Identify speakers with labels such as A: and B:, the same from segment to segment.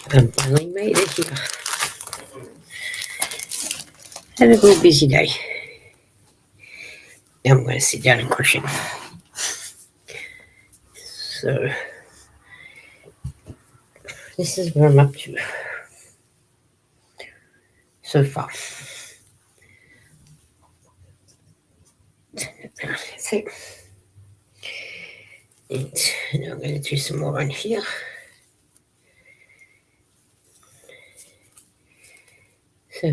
A: Finally made it here. Had a real busy day. Now I'm going to sit down and cushion. So, this is where I'm up to so far. So, and now I'm going to do some more on here. So,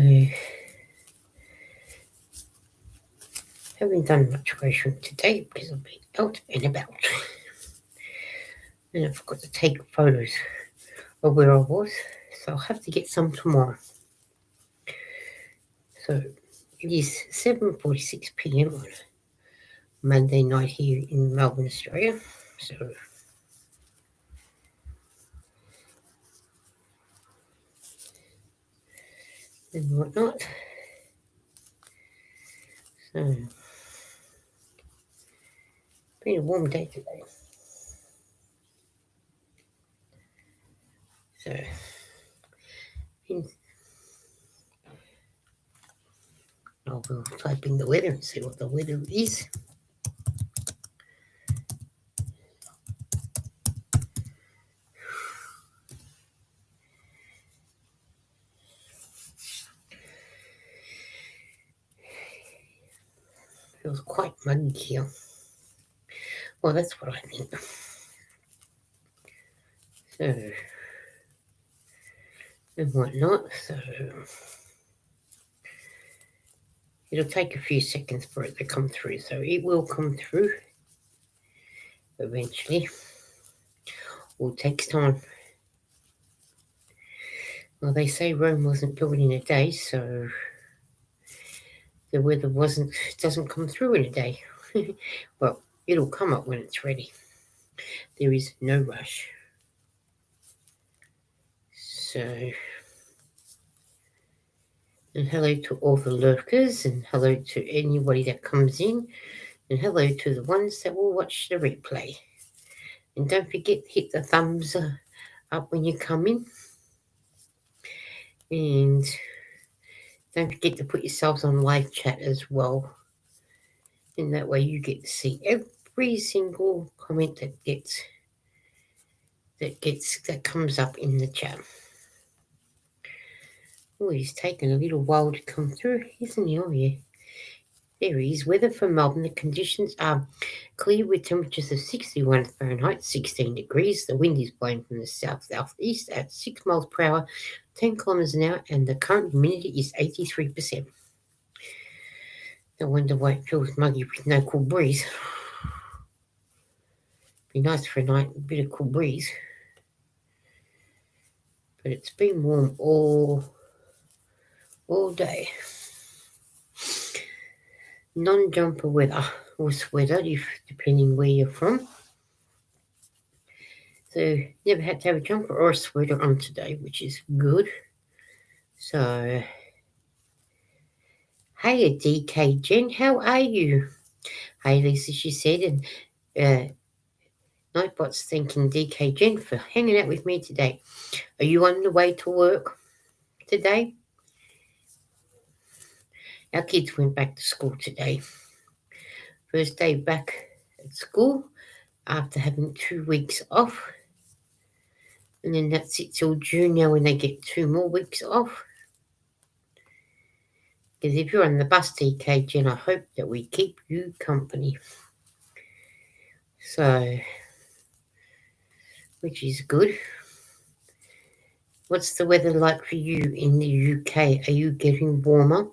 A: haven't done much washing today because I've been out and about. And I forgot to take photos of where I was, so I'll have to get some tomorrow. So, it is 7:46 p.m. on Monday night here in Melbourne, Australia. So, and whatnot. So, been a warm day today. So, I'll go type in the weather and see what the weather is. Feels quite muggy here. Well, that's what I mean. So, and whatnot. So, it'll take a few seconds for it to come through. So, it will come through eventually. It takes time. Well, they say Rome wasn't built in a day, so the weather doesn't come through in a day. Well, it'll come up when it's ready. There is no rush. So, and hello to all the lurkers, and hello to anybody that comes in, and hello to the ones that will watch the replay. And don't forget, hit the thumbs up when you come in. And don't forget to put yourselves on live chat as well. And that way you get to see every single comment that comes up in the chat. Oh, he's taken a little while to come through, isn't he? Oh, yeah. There he is. Weather for Melbourne. The conditions are clear with temperatures of 61 Fahrenheit, 16 degrees. The wind is blowing from the south-southeast at 6 miles per hour, 10 kilometres an hour, and the current humidity is 83%. No wonder why it feels muggy with no cool breeze. Be nice for a night, a bit of cool breeze. But it's been warm all day. Non-jumper weather or sweater, depending where you're from. So never had to have a jumper or a sweater on today, which is good. So, hey, DK Jen, how are you? Hey, Lisa, she said, and Nightbot's thanking DK Jen for hanging out with me today. Are you on the way to work today? Our kids went back to school today. First day back at school after having 2 weeks off. And then that's it till June now when they get 2 more weeks off. Because if you're on the bus, DK Jen, I hope that we keep you company. So, which is good. What's the weather like for you in the UK? Are you getting warmer?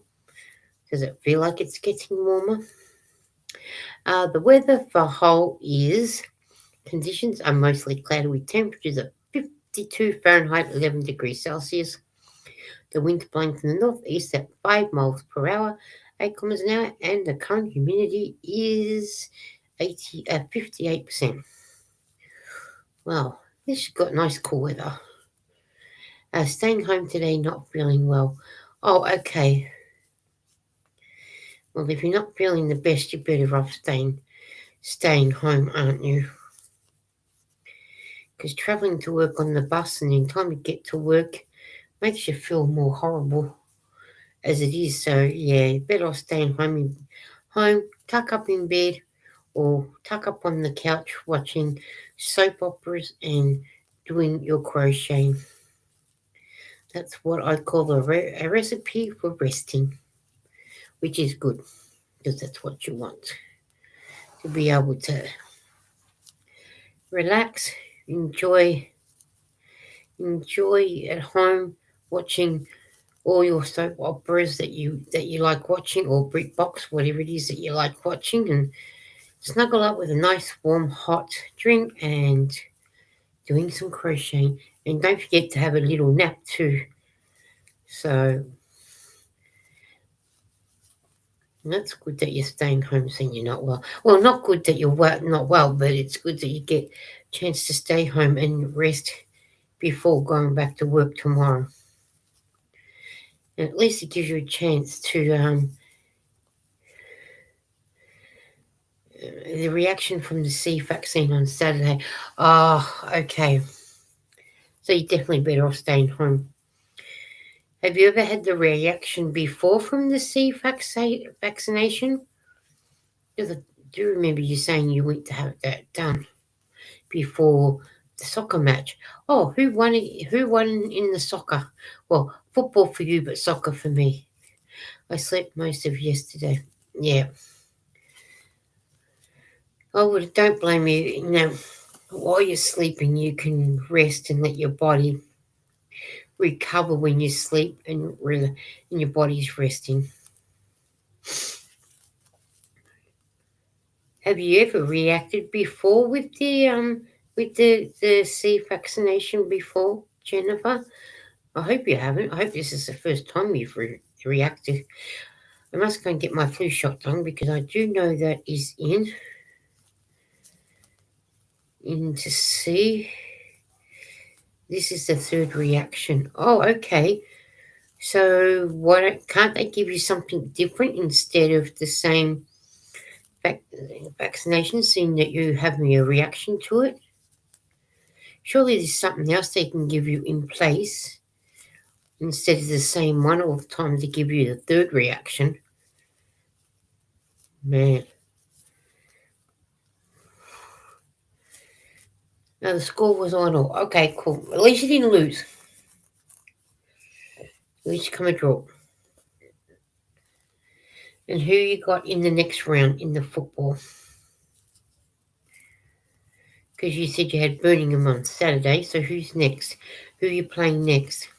A: Does it feel like it's getting warmer? The weather for Hull is conditions are mostly cloudy with temperatures of 52 Fahrenheit, 11 degrees Celsius. The wind blowing from the northeast at 5 miles per hour, 8 kilometers an hour, and the current humidity is 58%. Well, this has got nice cool weather. Staying home today, not feeling well. Oh, okay. Well, if you're not feeling the best, you're better off staying home, aren't you? because travelling to work on the bus and then time to get to work makes you feel more horrible as it is. So yeah, better off staying home, tuck up in bed, or tuck up on the couch watching soap operas and doing your crocheting. That's what I call a recipe for resting, which is good because that's what you want, to be able to relax, enjoy, enjoy at home watching all your soap operas that you like watching, or BritBox, whatever it is that you like watching, and snuggle up with a nice warm hot drink and doing some crocheting. And don't forget to have a little nap too. So that's good that you're staying home saying you're not well. Well, not good that you're not well, but it's good that you get a chance to stay home and rest before going back to work tomorrow. And at least it gives you a chance to the reaction from the C vaccine on Saturday. Oh, okay. So you're definitely better off staying home. Have you ever had the reaction before from the C vaccination? Because I do remember you saying you went to have that done before the soccer match. Oh, who won it? Who won in the soccer? Well, football for you, but soccer for me. I slept most of yesterday. Yeah. Oh, well, don't blame me. While you're sleeping, you can rest and let your body recover when you sleep and your body's resting. Have you ever reacted before with the C vaccination before, Jennifer? I hope you haven't. I hope this is the first time you've reacted. I must go and get my flu shot done because I do know that is in to see. This is the third reaction. Oh, okay. So why can't they give you something different instead of the same vac- vaccination, seeing that you're having a reaction to it? Surely there's something else they can give you in place instead of the same one all the time to give you the third reaction. Man. Now the score was on all. Okay, cool. At least you didn't lose. At least you come a draw. And who you got in the next round in the football? Because you said you had Birmingham on Saturday, so who's next? Who are you playing next?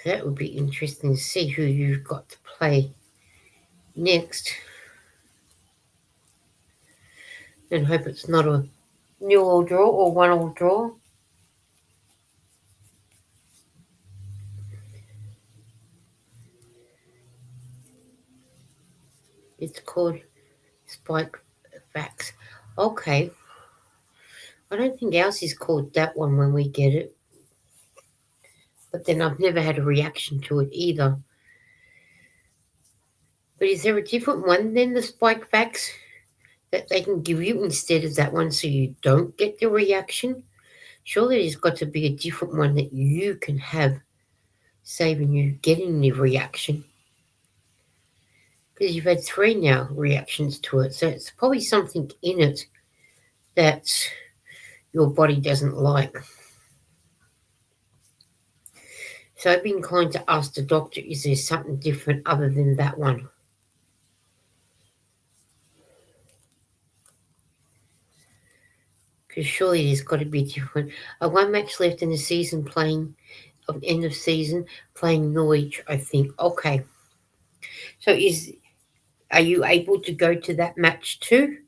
A: That would be interesting to see who you've got to play next. And hope it's not a nil-all draw or one-all draw. It's called Spike Facts. Okay. I don't think ours is called that one when we get it. But then I've never had a reaction to it either. But is there a different one than the Spike Facts that they can give you instead of that one so you don't get the reaction? Surely there's got to be a different one that you can have saving you getting the reaction. Because you've had 3 now reactions to it, so it's probably something in it that your body doesn't like. So I'd be inclined to ask the doctor, is there something different other than that one? Because surely there's got to be different. One match left in the season playing, of end of season, playing Norwich, I think. Okay. So are you able to go to that match too?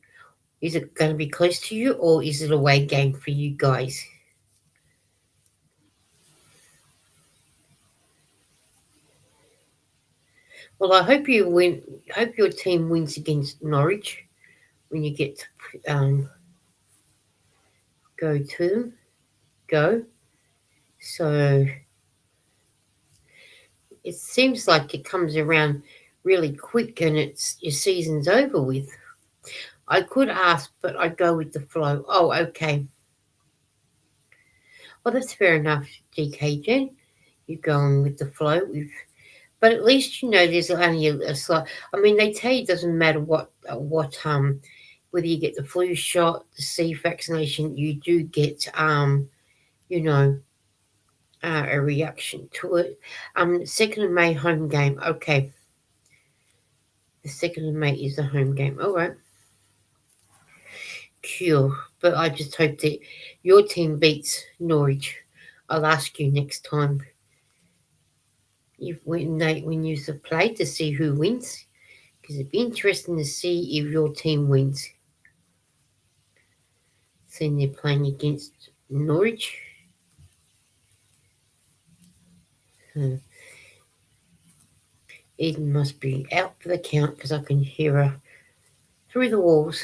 A: Is it going to be close to you, or is it a away game for you guys? Well, I hope you win. Hope your team wins against Norwich when you get to go to them. Go. So it seems like it comes around really quick, and it's your season's over with. I could ask, but I'd go with the flow. Oh, okay. Well, that's fair enough, DKJ. You're going with the flow. But at least you know there's only a slight. I mean, they tell you it doesn't matter whether you get the flu shot, the C vaccination, you do get you know a reaction to it. 2nd of May home game. Okay, the 2nd of May is the home game. All right, cool. But I just hope that your team beats Norwich. I'll ask you next time if when you play to see who wins, because it'd be interesting to see if your team wins. Seeing they're playing against Norwich. Eden must be out for the count because I can hear her through the walls.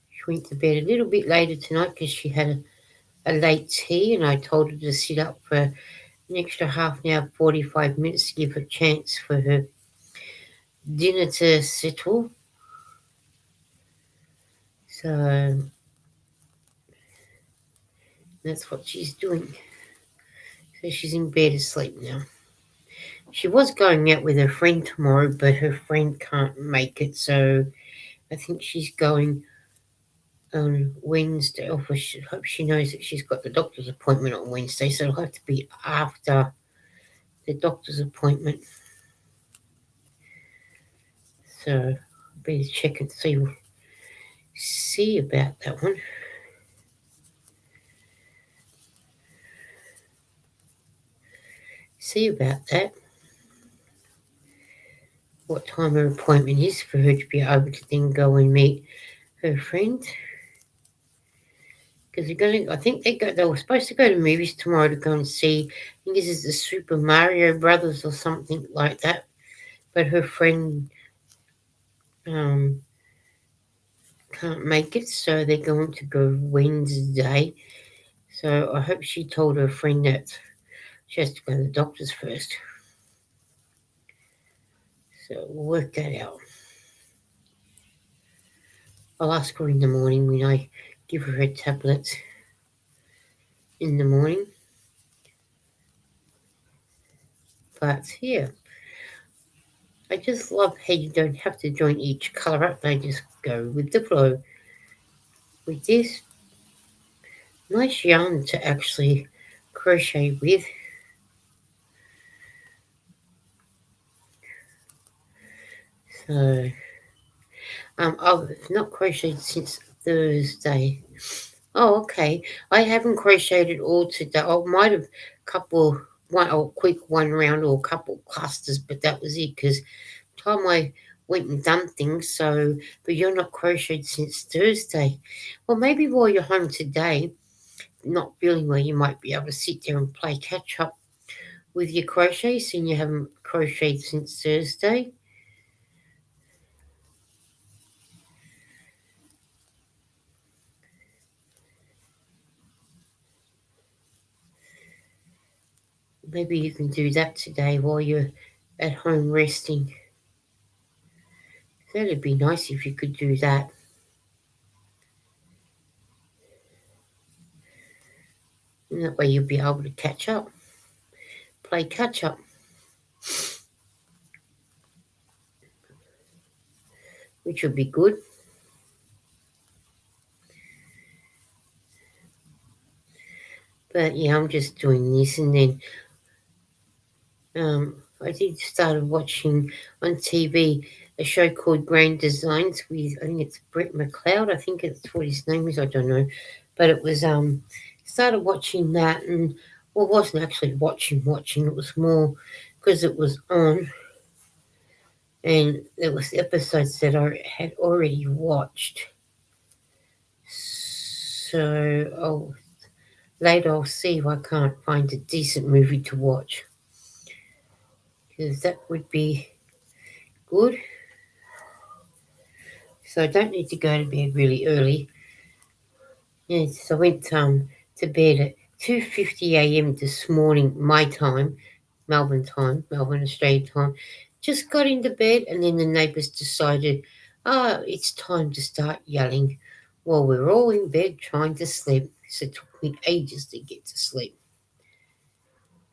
A: She went to bed a little bit later tonight because she had a late tea, and I told her to sit up for an extra half an hour, 45 minutes to give her a chance for her dinner to settle. So that's what she's doing. So she's in bed asleep now. She was going out with her friend tomorrow, but her friend can't make it, so I think she's going on Wednesday. Oh, I hope she knows that she's got the doctor's appointment on Wednesday, so it'll have to be after the doctor's appointment. So I'll better check and see about that one. See about that. What time her appointment is for her to be able to then go and meet her friend. Because I think they were supposed to go to movies tomorrow to go and see. I think this is the Super Mario Brothers or something like that. But her friend can't make it, so they're going to go Wednesday. So I hope she told her friend that she has to go to the doctor's first. So we'll work that out. I'll ask her in the morning when I give her tablets in the morning. But yeah, I just love how you don't have to join each colour up. They just go with the flow. With this nice yarn to actually crochet with. So I've not crocheted since Thursday. Oh, okay. I haven't crocheted all today. I might have a quick one round or a couple clusters, but that was it because time I went and done things. So, but you're not crocheted since Thursday. Well, maybe while you're home today, not feeling well, you might be able to sit there and play catch up with your crochet, seeing you haven't crocheted since Thursday. Maybe you can do that today while you're at home resting. That'd be nice if you could do that. And that way you'll be able to catch up, play catch up, which would be good. But yeah, I'm just doing this, and then I did started watching on TV a show called Grand Designs with I think it's Brett McLeod. I think it's what his name is. I don't know, but it was started watching that, and well, it wasn't actually watching. It was more because it was on, and there was episodes that I had already watched. So later I'll see if I can't find a decent movie to watch, because that would be good. So I don't need to go to bed really early. Yes, I went to bed at 2:50 a.m. this morning, my time, Melbourne, Australia time, Just got into bed, and then the neighbours decided, it's time to start yelling. Well, we're all in bed trying to sleep, so it took me ages to get to sleep.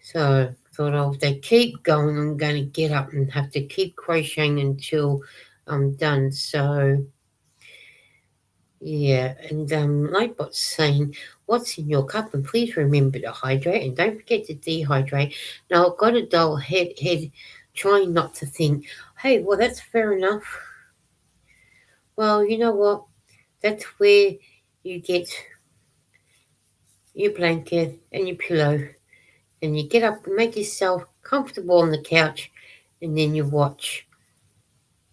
A: So I thought, oh, if they keep going, I'm going to get up and have to keep crocheting until I'm done. So yeah, and Lightbot's saying, "What's in your cup? And please remember to hydrate, and don't forget to dehydrate." Now I've got a dull head, trying not to think. Hey, well that's fair enough. Well, you know what? That's where you get your blanket and your pillow, and you get up and make yourself comfortable on the couch, and then you watch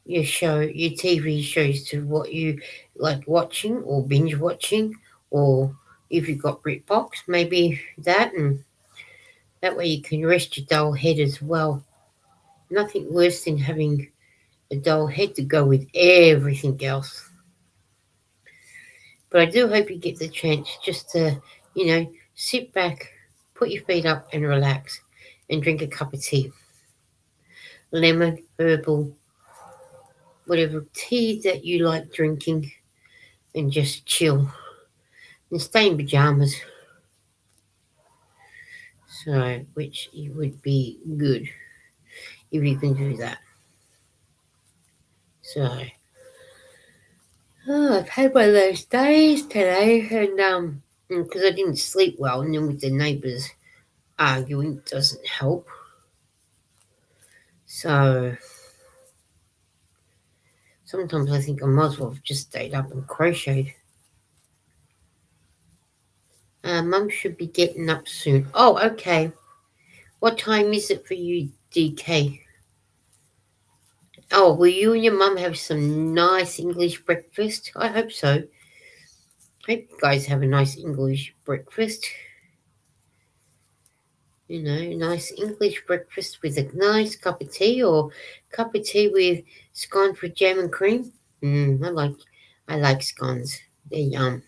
A: your TV shows to what you like watching or binge watching, or if you've got BritBox, maybe that, and that way you can rest your dull head as well. Nothing worse than having a dull head to go with everything else. But I do hope you get the chance just to, you know, sit back, put your feet up, and relax, and drink a cup of tea, lemon, herbal, whatever tea that you like drinking, and just chill and stay in pajamas. So, which would be good if you can do that. So, I've had one of those days today, and because I didn't sleep well, and then with the neighbours arguing doesn't help. So sometimes I think I might as well have just stayed up and crocheted. Mum should be getting up soon. Oh, okay. What time is it for you, DK? Oh, will you and your mum have some nice English breakfast? I hope so. Hope you guys have a nice English breakfast. You know, nice English breakfast with a nice cup of tea, or cup of tea with scones with jam and cream. I like scones. They're yum.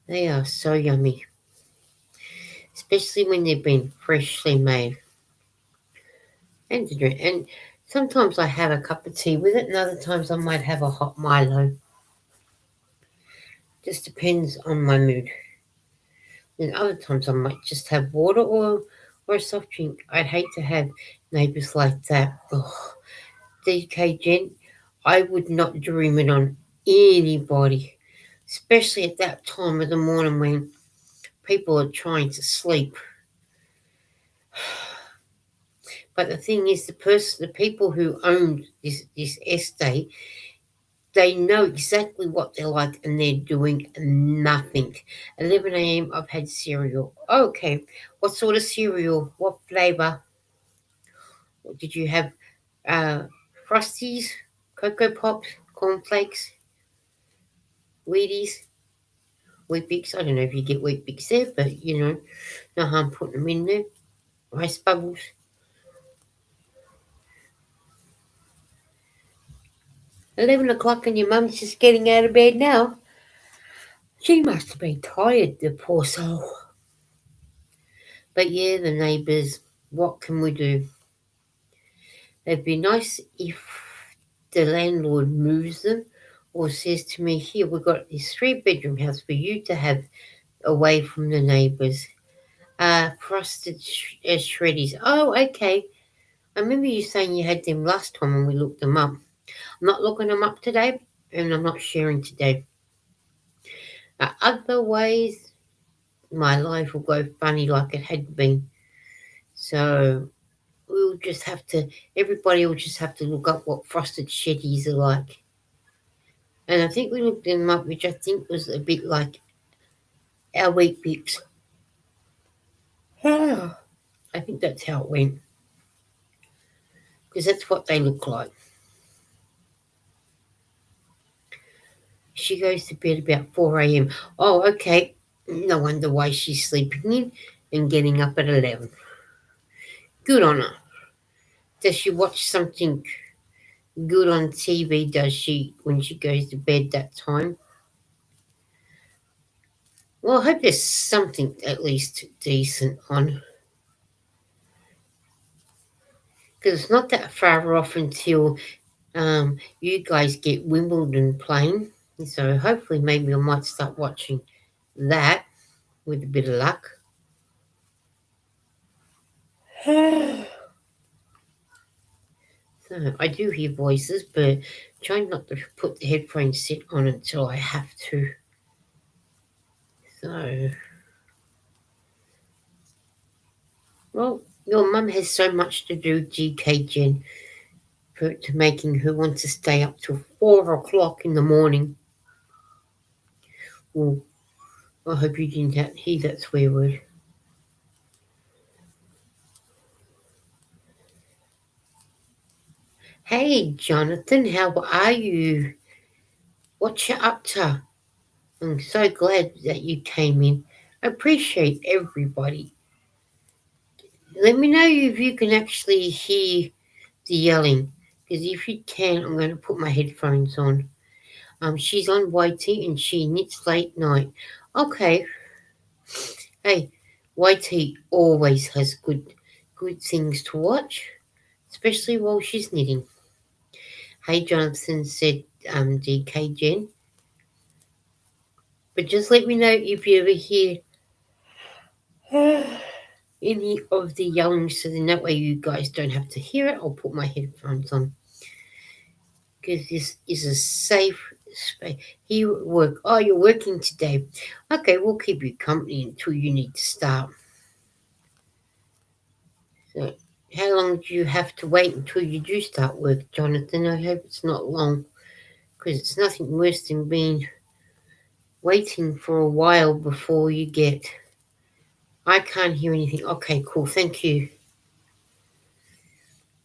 A: They are so yummy, especially when they've been freshly made. And to drink. And sometimes I have a cup of tea with it, and other times I might have a hot Milo. Just depends on my mood. And other times I might just have water or a soft drink. I'd hate to have neighbours like that. Oh, DK Gent, I would not dream it on anybody, especially at that time of the morning when people are trying to sleep. But the thing is, the people who own this estate, they know exactly what they're like, and they're doing nothing. 11 a.m. I've had cereal. Okay, what sort of cereal? What flavour? Did you have uh, Frosties, Cocoa Pops, cornflakes, Wheaties, Wheat Bix? I don't know if you get Wheat Bix there, but no harm putting them in there. Ice bubbles. 11 o'clock and your mum's just getting out of bed now. She must have been tired, the poor soul. But yeah, the neighbours, what can we do? It'd be nice if the landlord moves them or says to me, here, we've got this 3-bedroom house for you to have away from the neighbours. Frosted shreddies. Oh, okay. I remember you saying you had them last time when we looked them up. I'm not looking them up today, and I'm not sharing today. Otherwise, my life will go funny like it had been. So we'll just have to, everybody will just have to look up what frosted sheddies are like. And I think we looked them up, which I think was a bit like our wheat bix. I think that's how it went, because that's what they look like. She goes to bed about 4 a.m. Oh, okay. No wonder why she's sleeping in and getting up at 11. Good on her. Does she watch something good on TV, does she, when she goes to bed that time? Well, I hope there's something at least decent on. because it's not that far off until you guys get Wimbledon playing. So hopefully, maybe I might start watching that with a bit of luck. So I do hear voices, but try not to put the headphones set on until I have to. So, well, your mum has so much to do, GK Jen, to making her want to stay up till 4 o'clock in the morning. Well, I hope you didn't hear that swear word. Hey, Jonathan, how are you? What you up to? I'm so glad that you came in. I appreciate everybody. Let me know if you can actually hear the yelling, because if you can, I'm going to put my headphones on. She's on YT and she knits late night. Okay. Hey, YT always has good things to watch, especially while she's knitting. Hey, Jonathan said DK Jen. But just let me know if you ever hear any of the yelling, so then that way you guys don't have to hear it. I'll put my headphones on. Because this is a safe space. Here at work. Oh, you're working today. Okay, we'll keep you company until you need to start. So, how long do you have to wait until you do start work, Jonathan? I hope it's not long, because it's nothing worse than being waiting for a while before you get. I can't hear anything. Okay, cool. Thank you.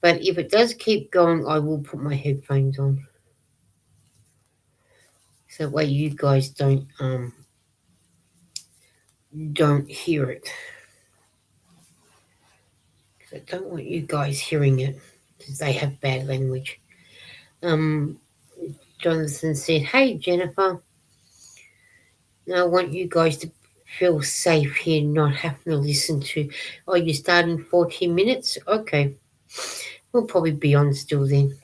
A: But if it does keep going, I will put my headphones on. So that way you guys don't hear it. I don't want you guys hearing it because they have bad language. Um, Jonathan said, "Hey Jennifer, now I want you guys to feel safe here, not having to listen to. Oh, you're starting 14 minutes? Okay, we'll probably be on still then.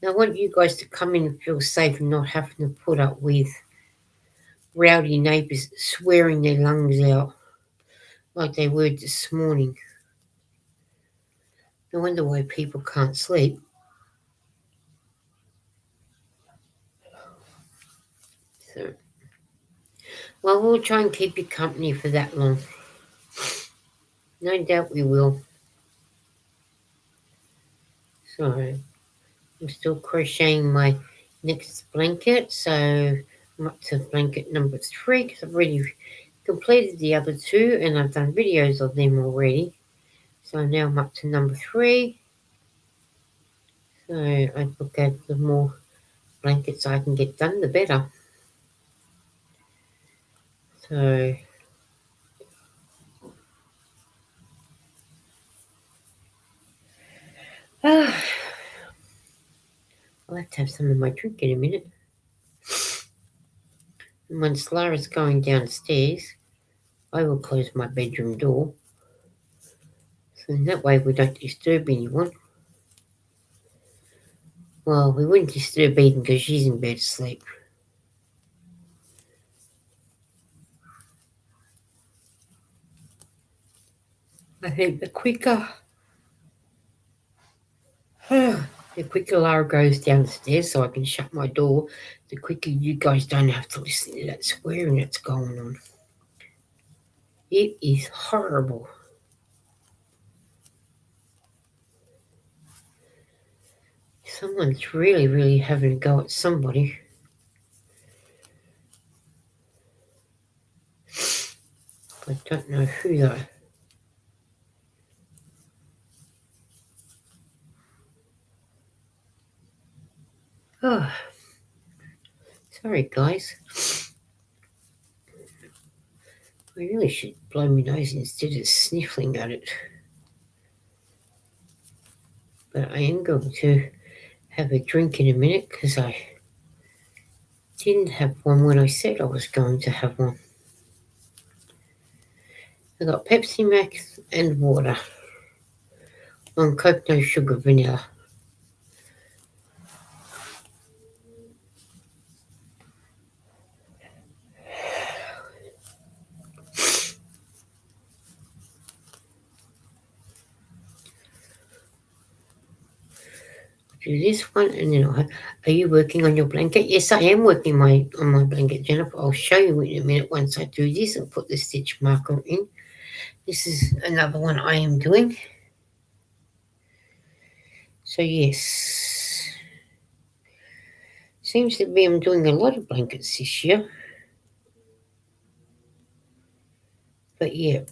A: Now I want you guys to come in and feel safe and not having to put up with rowdy neighbours swearing their lungs out like they were this morning. No wonder why people can't sleep." So, well, we'll try and keep you company for that long. No doubt we will. So, I'm still crocheting my next blanket. So, I'm up to blanket number 3 because I've already completed the other 2 and I've done videos of them already. So, now I'm up to number 3. So, I look at the more blankets I can get done, the better. So, I'll have to have some of my drink in a minute. And once Lara's going downstairs, I will close my bedroom door. So in that way we don't disturb anyone. Well, we wouldn't disturb Eden because she's in bed asleep. I think the quicker Lara goes downstairs so I can shut my door, the quicker you guys don't have to listen to that swearing that's going on. It is horrible. Someone's really, really having a go at somebody. I don't know who though. Oh, sorry guys. I really should blow my nose instead of sniffling at it. But I am going to have a drink in a minute because I didn't have one when I said I was going to have one. I got Pepsi Max and water. On Coke, no sugar, vanilla. Do this one, and then are you working on your blanket? Yes, I am working on my blanket, Jennifer. I'll show you in a minute once I do this and put the stitch marker in. This is another one I am doing. So yes, seems to be I'm doing a lot of blankets this year. But yeah,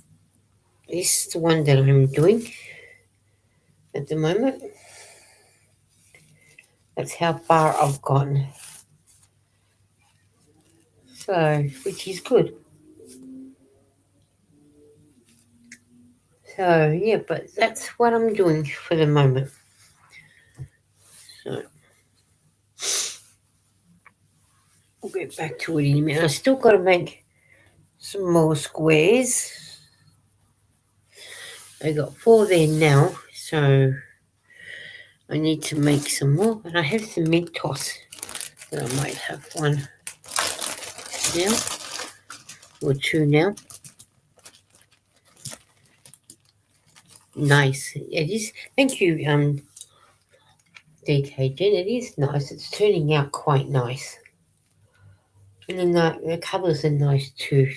A: this is the one that I'm doing at the moment. That's how far I've gotten. So, which is good. So yeah, but that's what I'm doing for the moment. So we'll get back to it in a minute. I still got to make some more squares. I got 4 there now, so I need to make some more. And I have some mint toss that I might have one now or 2 now. Nice. It is. Thank you, DK Jen. It is nice. It's turning out quite nice. And then the colours are nice too.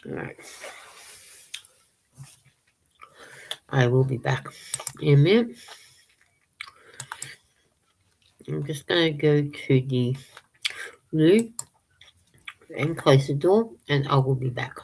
A: Alright. I will be back in a minute. I'm just going to go to the loo and close the door, and I will be back.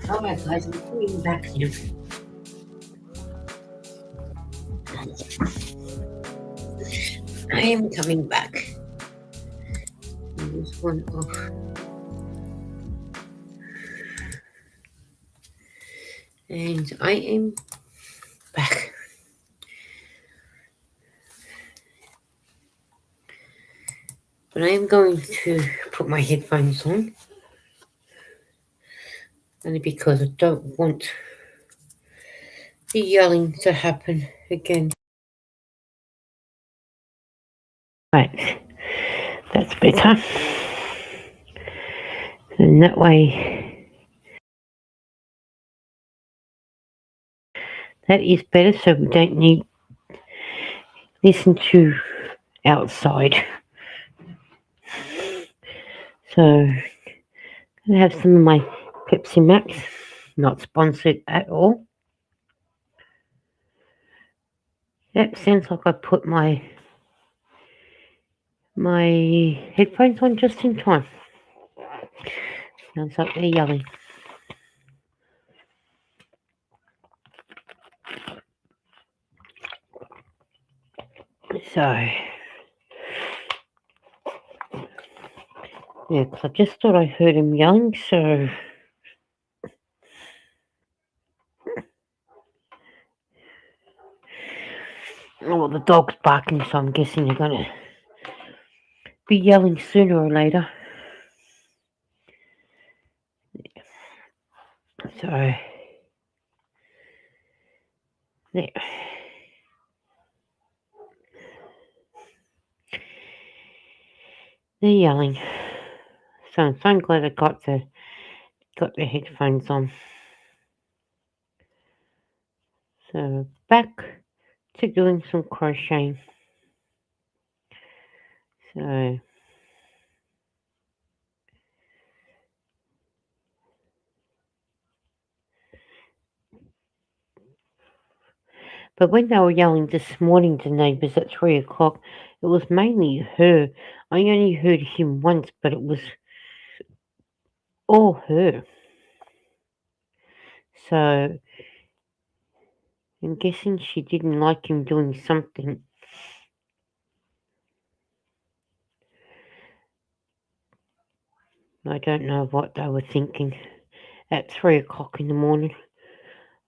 A: Alright guys, I'm coming back here. I am coming back. This one off. And I am back. But I am going to put my headphones on. Only because I don't want the yelling to happen again. Right, that's better. And that way, that is better, so we don't need listen to outside. So, I'm going to have some of my Pepsi Max, not sponsored at all. Yep, sounds like I put my headphones on just in time. Sounds like they're yelling. So, yeah, 'cause I just thought I heard him yelling, so. Oh, well, the dog's barking, so I'm guessing they're gonna be yelling sooner or later. So, there. They're yelling. So I'm so glad I got the headphones on. So back to doing some crocheting. So but when they were yelling this morning, the neighbours at 3 o'clock, it was mainly her. I only heard him once, but it was all her. So I'm guessing she didn't like him doing something. I don't know what they were thinking at 3 o'clock in the morning.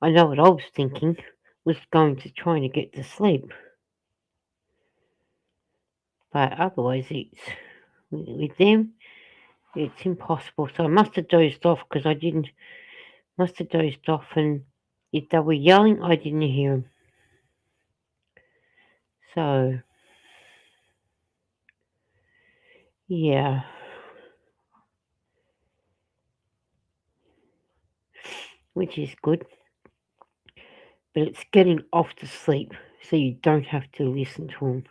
A: I know what I was thinking was going to trying to get to sleep. But otherwise, it's with them, it's impossible. So I must have dozed off because I didn't. Must have dozed off, and if they were yelling, I didn't hear them. So yeah, which is good. But it's getting off to sleep, so you don't have to listen to them.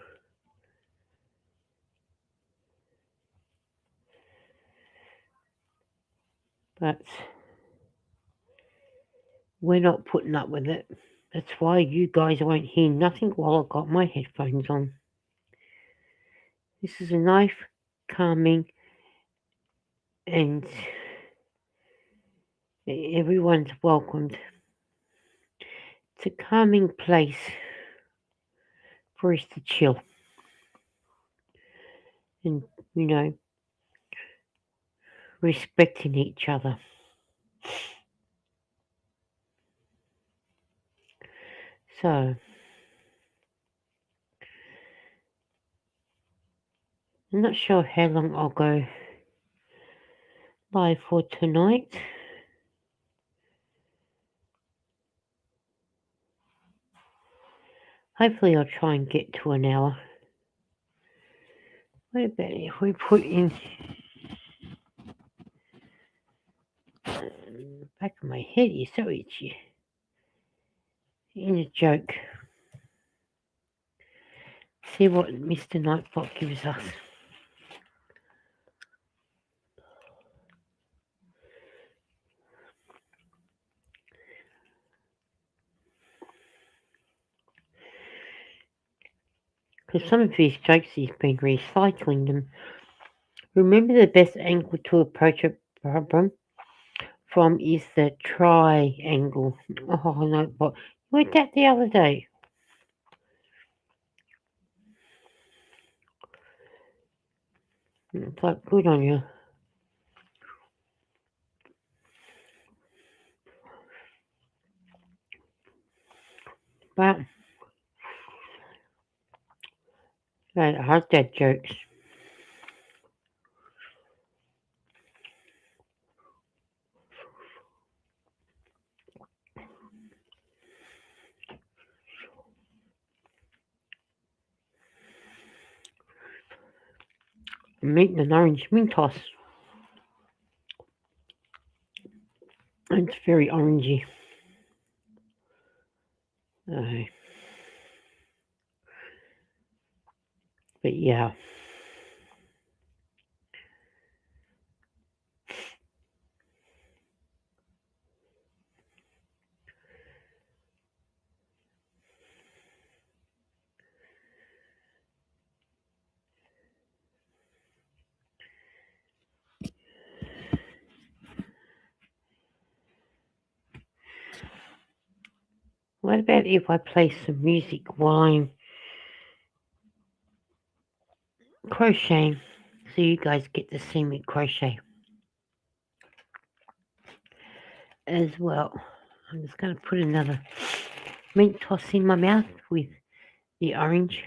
A: But we're not putting up with it. That's why you guys won't hear nothing while I've got my headphones on. This is a nice, calming, and everyone's welcomed. It's a calming place for us to chill and, you know, respecting each other. So, I'm not sure how long I'll go live for tonight. Hopefully, I'll try and get to an hour. What about if we put in back of my head is so itchy. In a joke. See what Mr. Nightbot gives us. Because some of his jokes he's been recycling them. Remember the best angle to approach a problem from is the triangle. Oh, Nightbot. You read that the other day. It's like good on you. But I like that jokes. I'm eating an orange Mentos. It's very orangey. But yeah. What about if I play some music while I'm crocheting, so you guys get to see me crochet as well? I'm just going to put another mint toss in my mouth with the orange.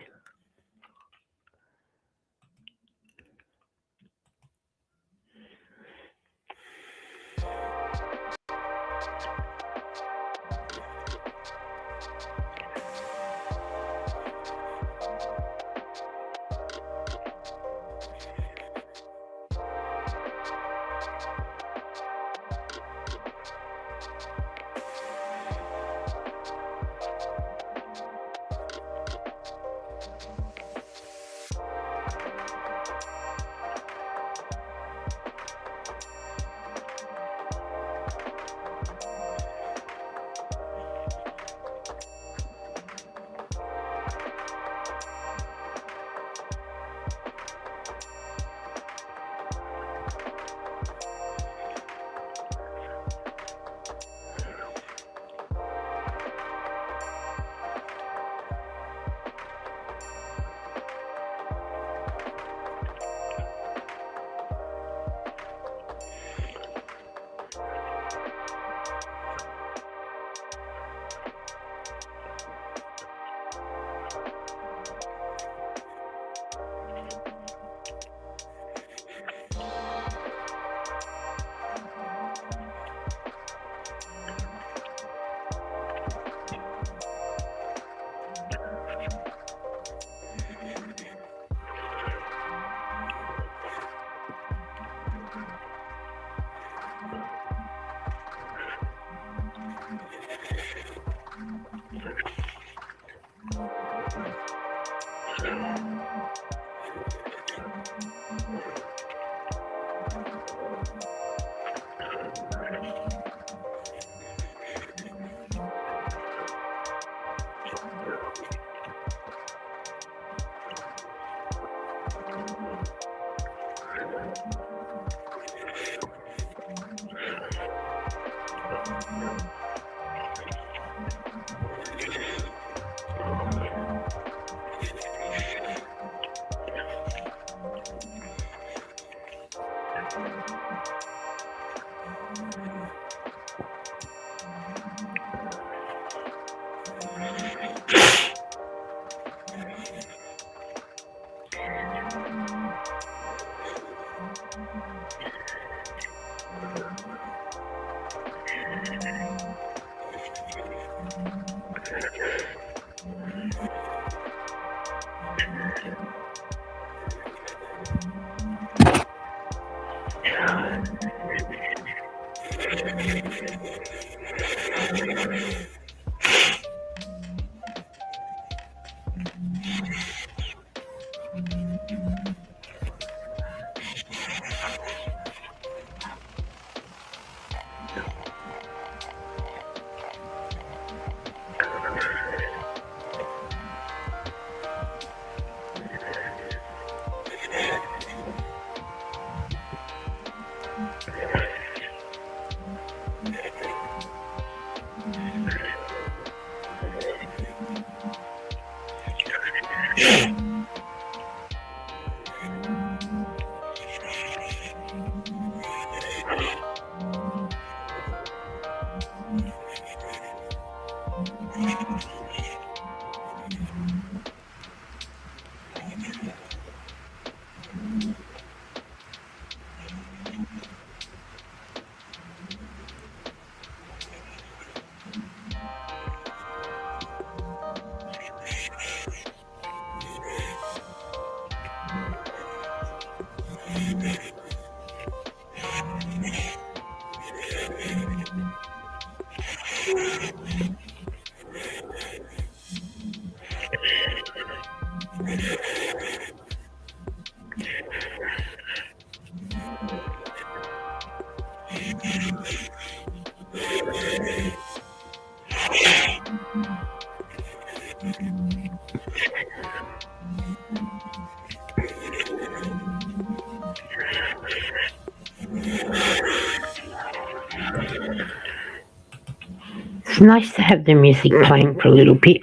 A: It's nice to have the music playing for a little bit.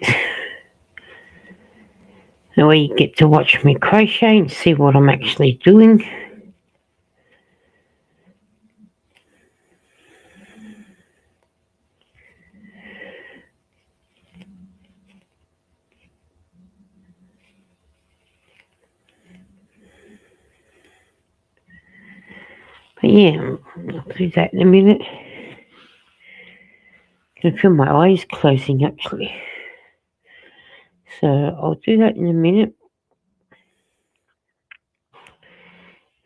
A: That way you get to watch me crochet and see what I'm actually doing. But yeah, I'll do that in a minute. I can feel my eyes closing actually. So I'll do that in a minute.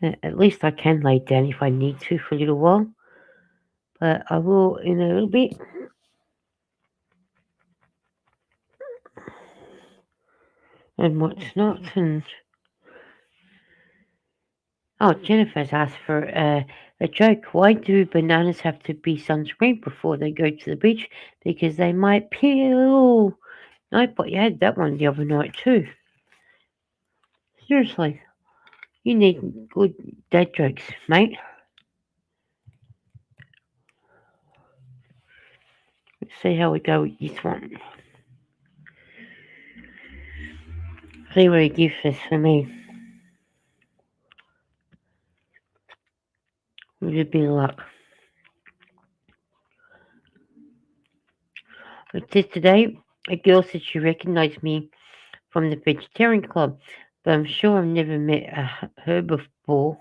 A: At least I can lay down if I need to for a little while. But I will in a little bit. And what's not. And oh, Jennifer's asked for a joke. Why do bananas have to be sunscreen before they go to the beach? Because they might peel. I thought you had that one the other night too. Seriously, you need good dad jokes, mate. Let's see how we go with this one. See what he gives us for me. With a bit of luck. It says today, a girl said she recognised me from the vegetarian club, but I'm sure I've never met her before.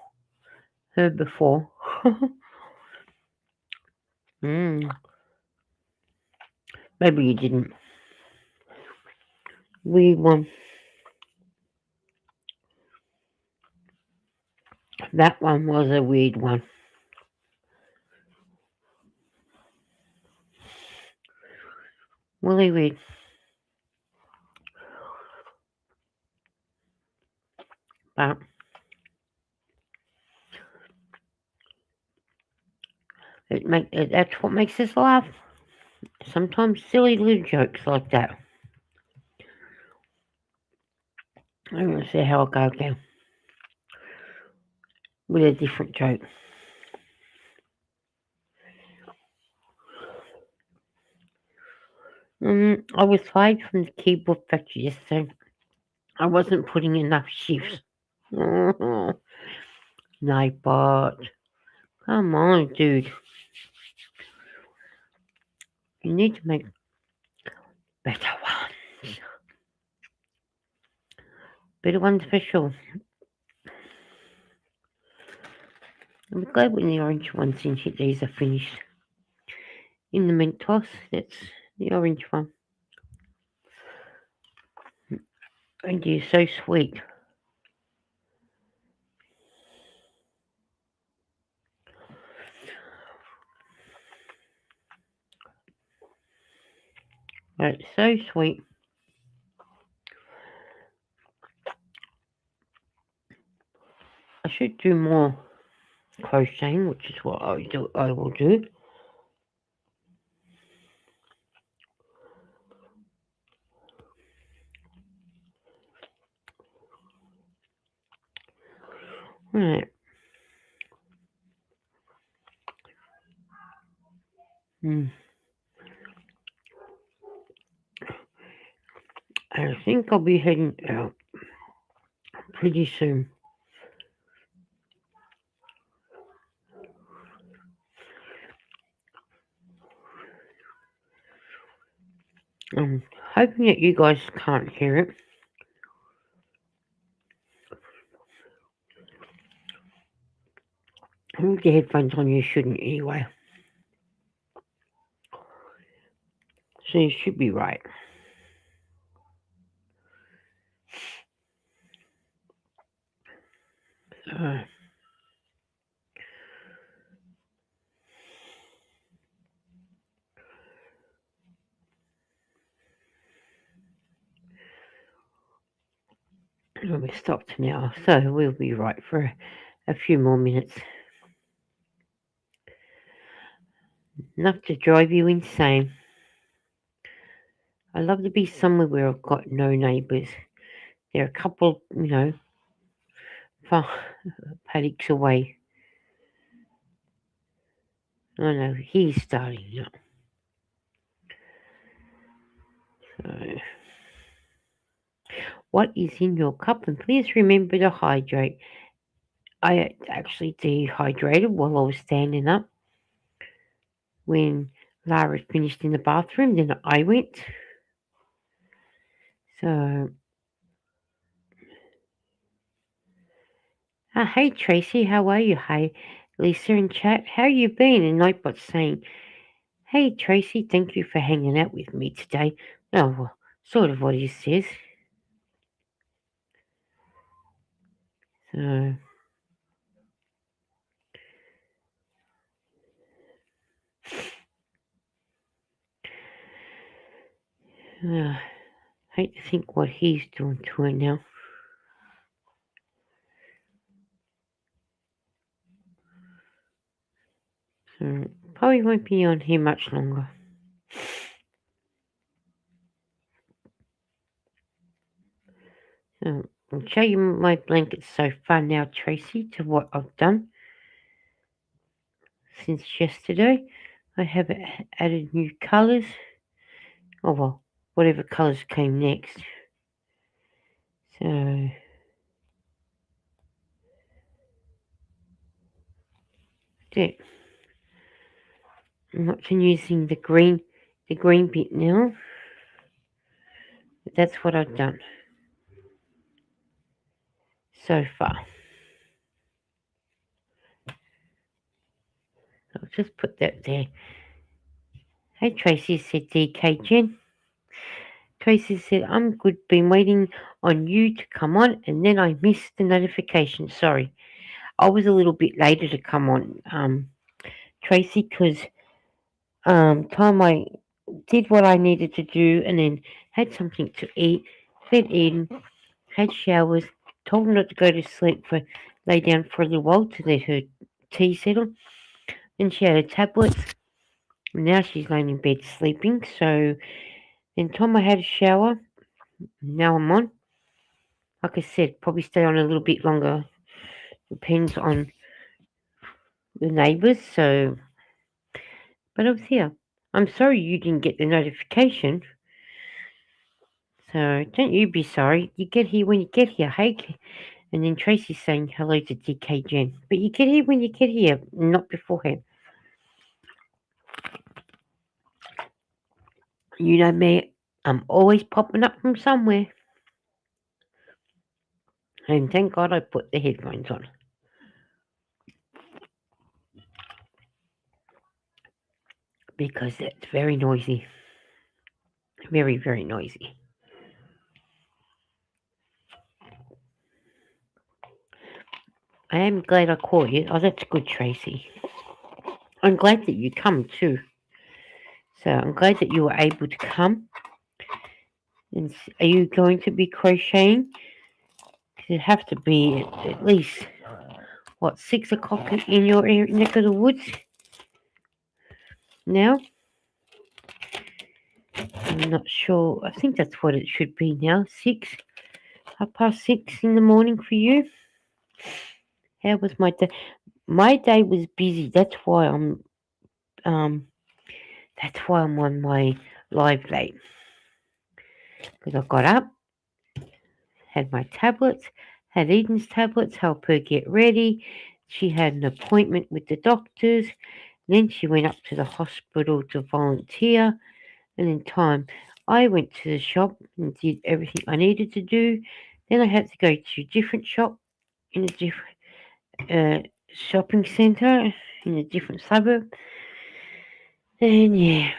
A: mm, maybe you didn't. Weird one. That one was a weird one. Really weird. But that's what makes us laugh. Sometimes silly little jokes like that. I'm going to see how I go again with a different joke. I was fired from the keyboard factory yesterday. I wasn't putting enough shifts. No, but come on, dude. You need to make better ones. Better ones for sure. I'm glad when the orange ones in here, these are finished. In the Mentos, that's the orange one. And you're so sweet. That's so sweet. I should do more crocheting, which is what I will do. Right. I think I'll be heading out pretty soon. I'm hoping that you guys can't hear it. With the headphones on, you shouldn't anyway. So you should be right. We stopped now, so we'll be right for a few more minutes. Enough to drive you insane. I love to be somewhere where I've got no neighbours. They're a couple, paddocks away. Oh no, he's starting now. So, what is in your cup? And please remember to hydrate. I actually dehydrated while I was standing up. When Lara finished in the bathroom, then I went. So, hey Tracy, how are you? Hi, Lisa in chat. How you been? And Nightbot's saying, hey Tracy, thank you for hanging out with me today. Oh, well, sort of what he says. So, hate to think what he's doing to her now. So, probably won't be on here much longer. So, I'll show you my blankets so far now, Tracy, to what I've done since yesterday. I have added new colours. Oh well, whatever colours came next. So, that's it. I'm not using the green bit now. But that's what I've done so far. I'll just put that there. Hey Tracy, said DK Jen. Tracy said, I'm good, been waiting on you to come on, and then I missed the notification. Sorry. I was a little bit later to come on, Tracy, because time I did what I needed to do and then had something to eat, fed Eden, had showers, told her not to go to sleep lay down for a little while to let her tea settle. Then she had her tablets. Now she's laying in bed sleeping. So then time I had a shower. Now I'm on. Like I said, probably stay on a little bit longer. Depends on the neighbours. So, but I was here. I'm sorry you didn't get the notification. So don't you be sorry. You get here when you get here. Hey, and then Tracy's saying hello to DK Jen. But you get here when you get here, not beforehand. You know me, I'm always popping up from somewhere. And thank God I put the headphones on. Because it's very noisy. Very, very noisy. I am glad I caught you. Oh, that's good, Tracy. I'm glad that you come too. So I'm glad that you were able to come. And are you going to be crocheting? It'd have to be at least 6 o'clock in your neck of the woods now. I'm not sure. I think that's what it should be now. 6:30 in the morning for you. How was my day? My day was busy. That's why I'm on my live late. Because I got up, had my tablets, had Eden's tablets, help her get ready. She had an appointment with the doctors. Then she went up to the hospital to volunteer. And in time, I went to the shop and did everything I needed to do. Then I had to go to a different shop in a different shopping centre in a different suburb. And yeah,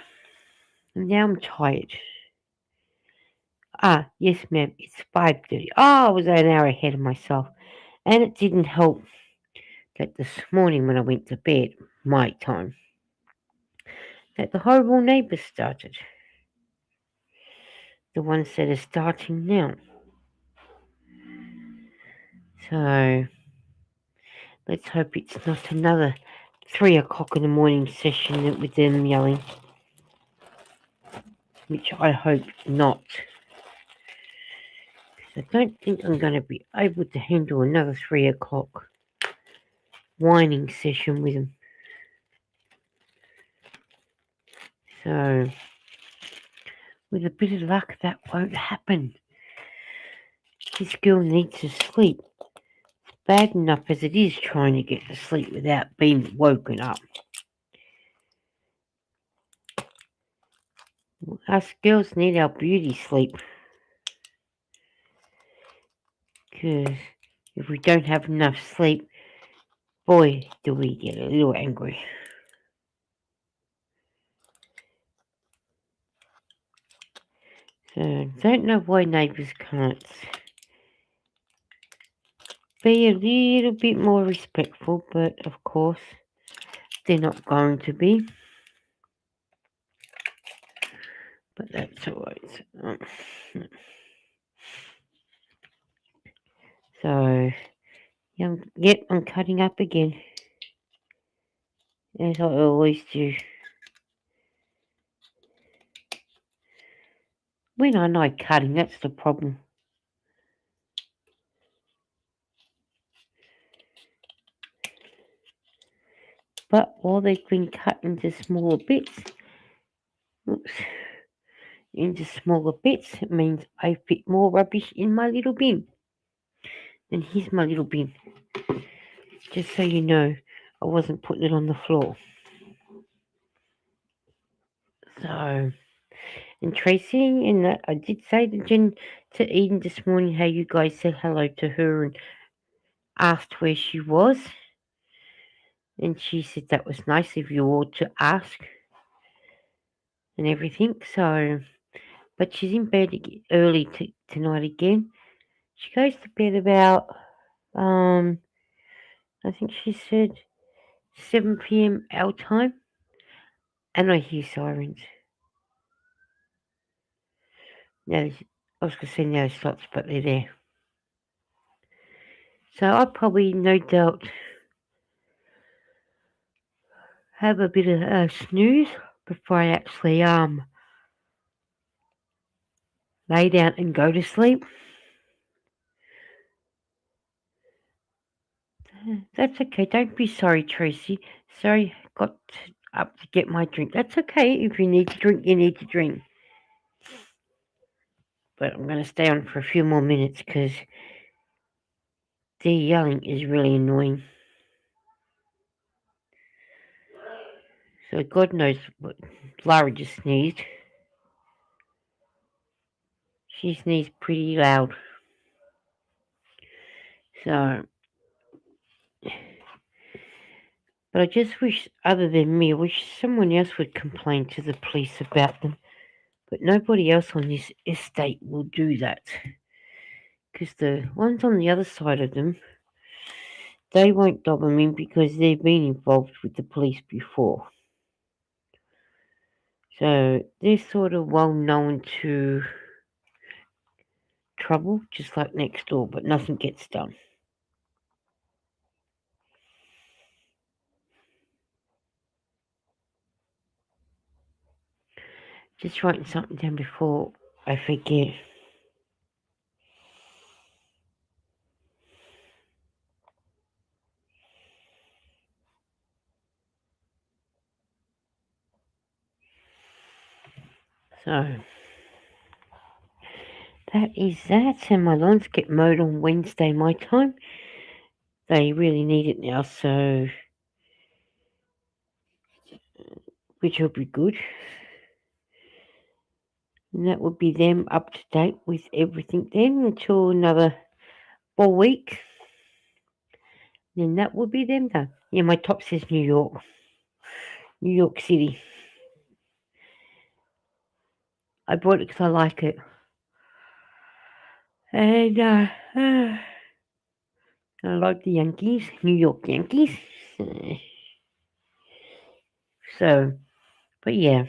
A: now I'm tired. Ah, yes, ma'am, it's 5:30. Oh, I was an hour ahead of myself. And it didn't help that this morning when I went to bed, my time, that the horrible neighbours started. The ones that are starting now. So let's hope it's not another 3 o'clock in the morning session with them yelling. Which I hope not. I don't think I'm going to be able to handle another 3 o'clock whining session with them. So With a bit of luck, that won't happen. This girl needs to sleep. It's bad enough as it is trying to get to sleep without being woken up. Us girls need our beauty sleep. Because if we don't have enough sleep, boy, do we get a little angry. So, don't know why neighbours can't be a little bit more respectful, but of course, they're not going to be. But that's alright. So, I'm cutting up again, as I always do. When I know cutting, that's the problem. But while they've been cut into smaller bits, it means I fit more rubbish in my little bin. And here's my little bin. Just so you know, I wasn't putting it on the floor. So, and Tracy, and I did say to Eden this morning how you guys said hello to her and asked where she was. And she said that was nice of you all to ask and everything. So, but she's in bed early tonight again. She goes to bed about, I think she said 7 p.m. our time. And I hear sirens. Now, I was going to say no slots, but they're there. So I'll probably, no doubt, have a bit of a snooze before I actually lay down and go to sleep. That's okay. Don't be sorry, Tracy. Sorry, got up to get my drink. That's okay. If you need to drink, you need to drink. But I'm going to stay on for a few more minutes because their yelling is really annoying. So God knows what Lara just sneezed. She sneezed pretty loud. So, but I just wish, other than me, I wish someone else would complain to the police about them. But nobody else on this estate will do that. Because the ones on the other side of them, they won't dob them in because they've been involved with the police before. So they're sort of well known to trouble, just like next door, but nothing gets done. Just writing something down before I forget. So that is that, and my lawns get mowed on Wednesday my time. They really need it now, so which will be good. And that would be them up to date with everything then until another 4 weeks. Then that would be them done. Yeah, my top says New York. New York City. I bought it because I like it. And I like the Yankees, New York Yankees. So, but yeah.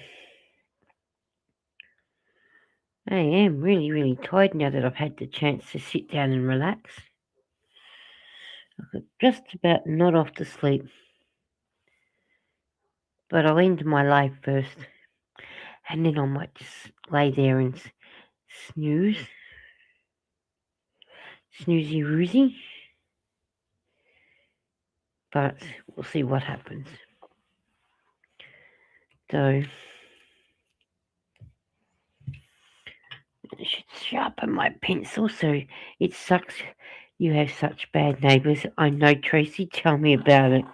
A: I am really, really tired now that I've had the chance to sit down and relax. I could just about nod off to sleep. But I'll end my life first. And then I might just lay there and snooze. Snoozy woozy. But we'll see what happens. So, should sharpen my pencil. So it sucks you have such bad neighbours. I know, Tracy. Tell me about it.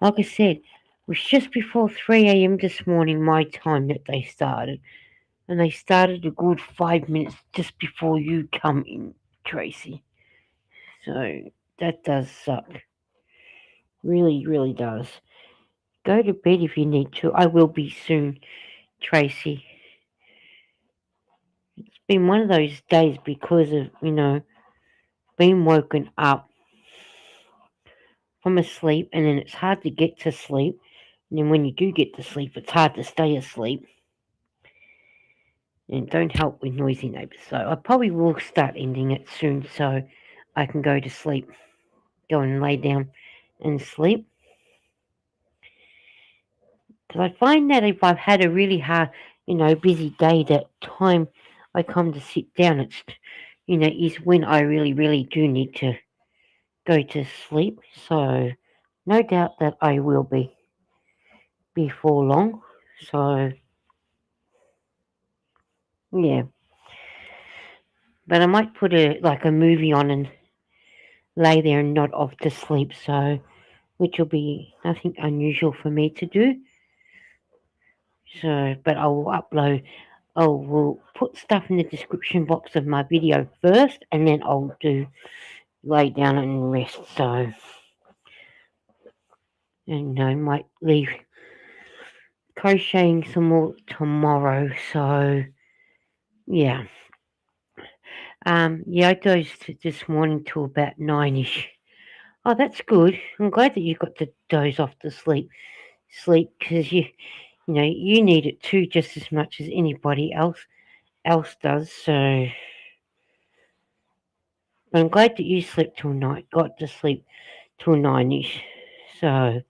A: Like I said, it was just before 3 a.m. this morning, my time, that they started. And they started a good 5 minutes just before you come in, Tracy. So that does suck. Really, really does. Go to bed if you need to. I will be soon, Tracy. It's been one of those days because of, being woken up from a sleep, and then it's hard to get to sleep. And then when you do get to sleep, it's hard to stay asleep. And don't help with noisy neighbours. So I probably will start ending it soon so I can go to sleep. Go and lay down and sleep. Because I find that if I've had a really hard, busy day, that time I come to sit down, is when I really, really do need to go to sleep. So no doubt that I will be before long. So yeah, but I might put a movie on and lay there and nod off to sleep. So which will be nothing unusual for me to do. So, but I will upload. I will put stuff in the description box of my video first, and then I'll do lay down and rest. So, and I might leave crocheting some more tomorrow. So, yeah. Yeah, I dozed this morning till about 9ish. Oh, that's good. I'm glad that you got to doze off to sleep, because you need it too, just as much as anybody else does. So, but I'm glad that you slept till night, got to sleep till 9ish. So,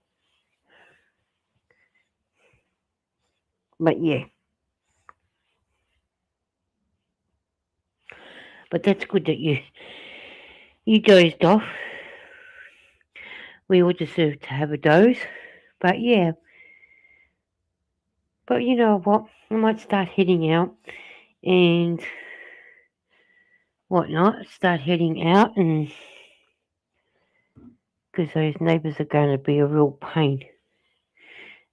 A: but yeah, but that's good that you dozed off. We all deserve to have a doze. But yeah, but you know what? I might start heading out and whatnot. Start heading out, and because those neighbours are going to be a real pain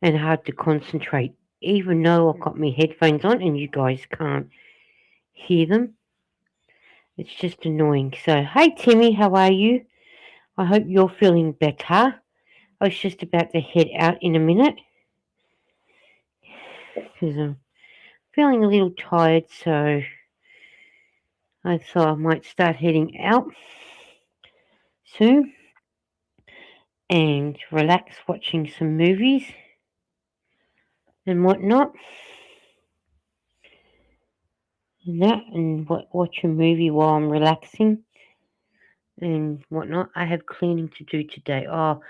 A: and hard to concentrate. Even though I've got my headphones on and you guys can't hear them, it's just annoying. So, hey Timmy, how are you? I hope you're feeling better. I was just about to head out in a minute because I'm feeling a little tired, so I thought I might start heading out soon and relax watching some movies and whatnot. And watch a movie while I'm relaxing and whatnot. I have cleaning to do today. Oh,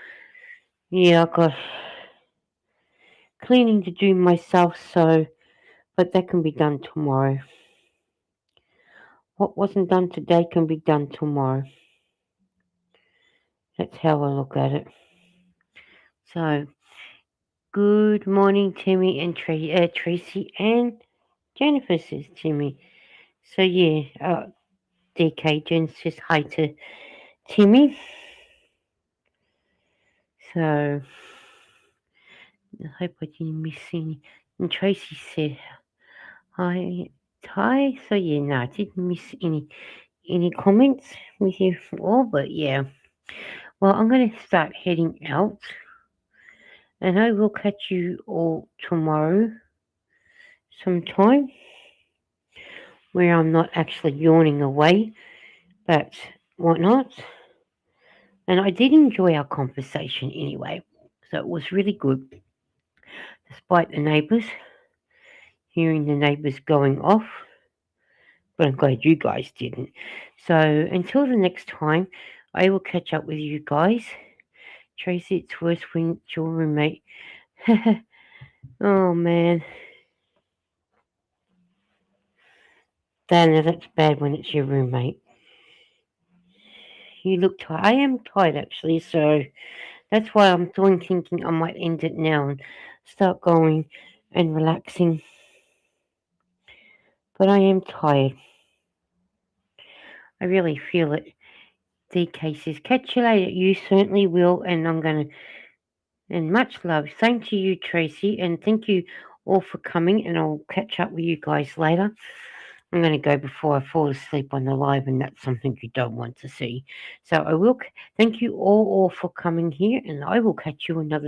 A: yeah, I've got cleaning to do myself, so, but that can be done tomorrow. What wasn't done today can be done tomorrow. That's how I look at it. So, good morning, Timmy and Tracy and Jennifer, says Timmy. So, yeah, DK Jen says hi to Timmy. So, I hope I didn't miss any. And Tracy said hi. Hi. So, yeah, no, I didn't miss any comments with you all, but yeah. Well, I'm going to start heading out, and I will catch you all tomorrow sometime where I'm not actually yawning away, but whatnot. And I did enjoy our conversation anyway, so it was really good, despite the neighbours, hearing the neighbours going off. But I'm glad you guys didn't. So until the next time, I will catch up with you guys. Tracy, it's worse when it's your roommate. Oh man. Dana, that's bad when it's your roommate. You look tired. I am tired actually, so that's why I'm thinking I might end it now and start going and relaxing. But I am tired. I really feel it. DK says, catch you later. You certainly will, and I'm going to. And much love. Same to you, Tracy, and thank you all for coming, and I'll catch up with you guys later. I'm going to go before I fall asleep on the live, and that's something you don't want to see. So I will thank you all for coming here, and I will catch you another